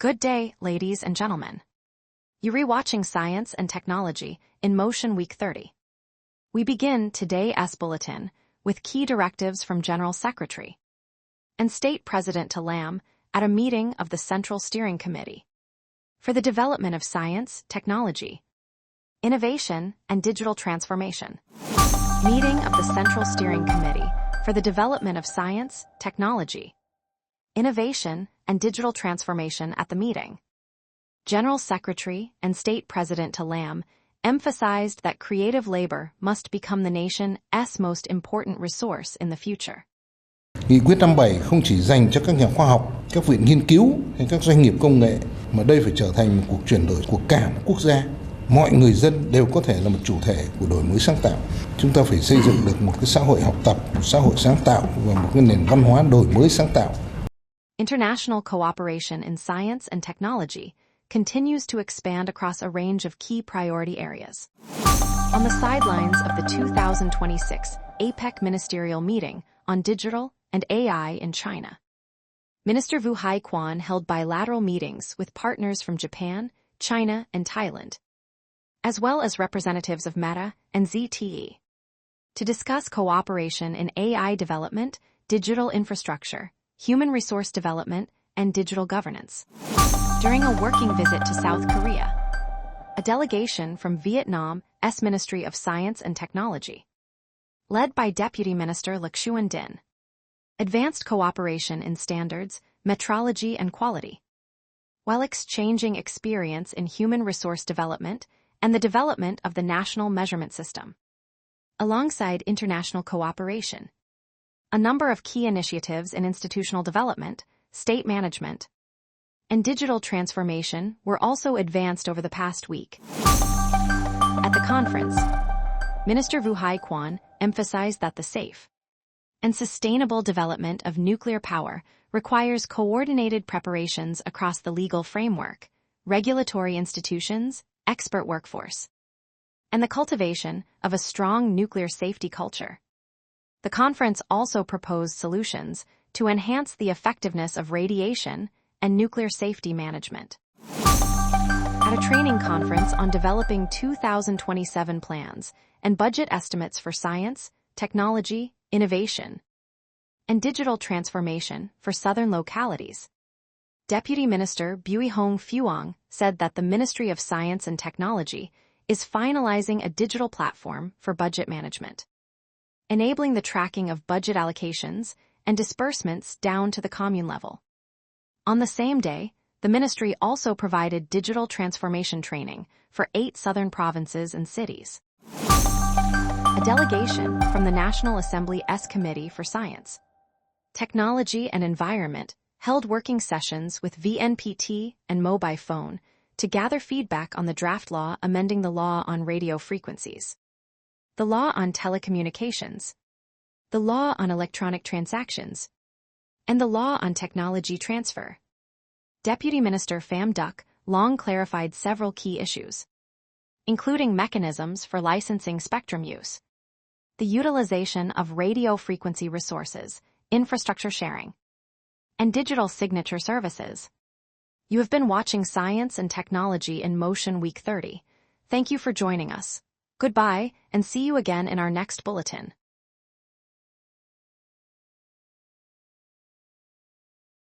Good day, ladies and gentlemen. You're rewatching Science and Technology in Motion Week 30. We begin today's bulletin with key directives from General Secretary and State President to Lam at a meeting of the Central Steering Committee for the Development of Science, Technology, Innovation, and Digital Transformation. Meeting of the Central Steering Committee for the Development of Science, Technology, Innovation, and Digital Transformation at the meeting. General Secretary and State President to Lam emphasized that creative labor must become the nation's most important resource in the future. Nghị quyết 57 không chỉ dành cho các nhà khoa học, các viện nghiên cứu hay các doanh nghiệp công nghệ, mà đây phải trở thành một cuộc chuyển đổi của cả một quốc gia. Mọi người dân đều có thể là một chủ thể của đổi mới sáng tạo. Chúng ta phải xây dựng được một cái xã hội học tập, một xã hội sáng tạo và một cái nền văn hóa đổi mới sáng tạo. International cooperation in science and technology continues to expand across a range of key priority areas. On the sidelines of the 2026 APEC ministerial meeting on digital and AI in China, Minister Vu Haiquan held bilateral meetings with partners from Japan, China, and Thailand, as well as representatives of Meta and ZTE, to discuss cooperation in AI development, digital infrastructure, human resource development, and digital governance. During a working visit to South Korea, a delegation from Vietnam's Ministry of Science and Technology, led by Deputy Minister Lek Xuan Din, advanced cooperation in standards, metrology, and quality, while exchanging experience in human resource development and the development of the national measurement system. Alongside international cooperation, a number of key initiatives in institutional development, state management, and digital transformation were also advanced over the past week. At the conference, Minister Vu Haiquan emphasized that the safe and sustainable development of nuclear power requires coordinated preparations across the legal framework, regulatory institutions, expert workforce, and the cultivation of a strong nuclear safety culture. The conference also proposed solutions to enhance the effectiveness of radiation and nuclear safety management. At a training conference on developing 2027 plans and budget estimates for science, technology, innovation, and digital transformation for southern localities, Deputy Minister Buihong Fuang said that the Ministry of Science and Technology is finalizing a digital platform for budget management, enabling the tracking of budget allocations and disbursements down to the commune level. On the same day, the ministry also provided digital transformation training for 8 southern provinces and cities. A delegation from the National Assembly's Committee for Science, Technology and Environment held working sessions with VNPT and Mobile Phone to gather feedback on the draft law amending the law on radio frequencies, the law on telecommunications, the law on electronic transactions, and the law on technology transfer. Deputy Minister Pham Duc Long clarified several key issues, including mechanisms for licensing spectrum use, the utilization of radio frequency resources, infrastructure sharing, and digital signature services. You have been watching Science and Technology in Motion Week 30. Thank you for joining us. Goodbye, and see you again in our next bulletin.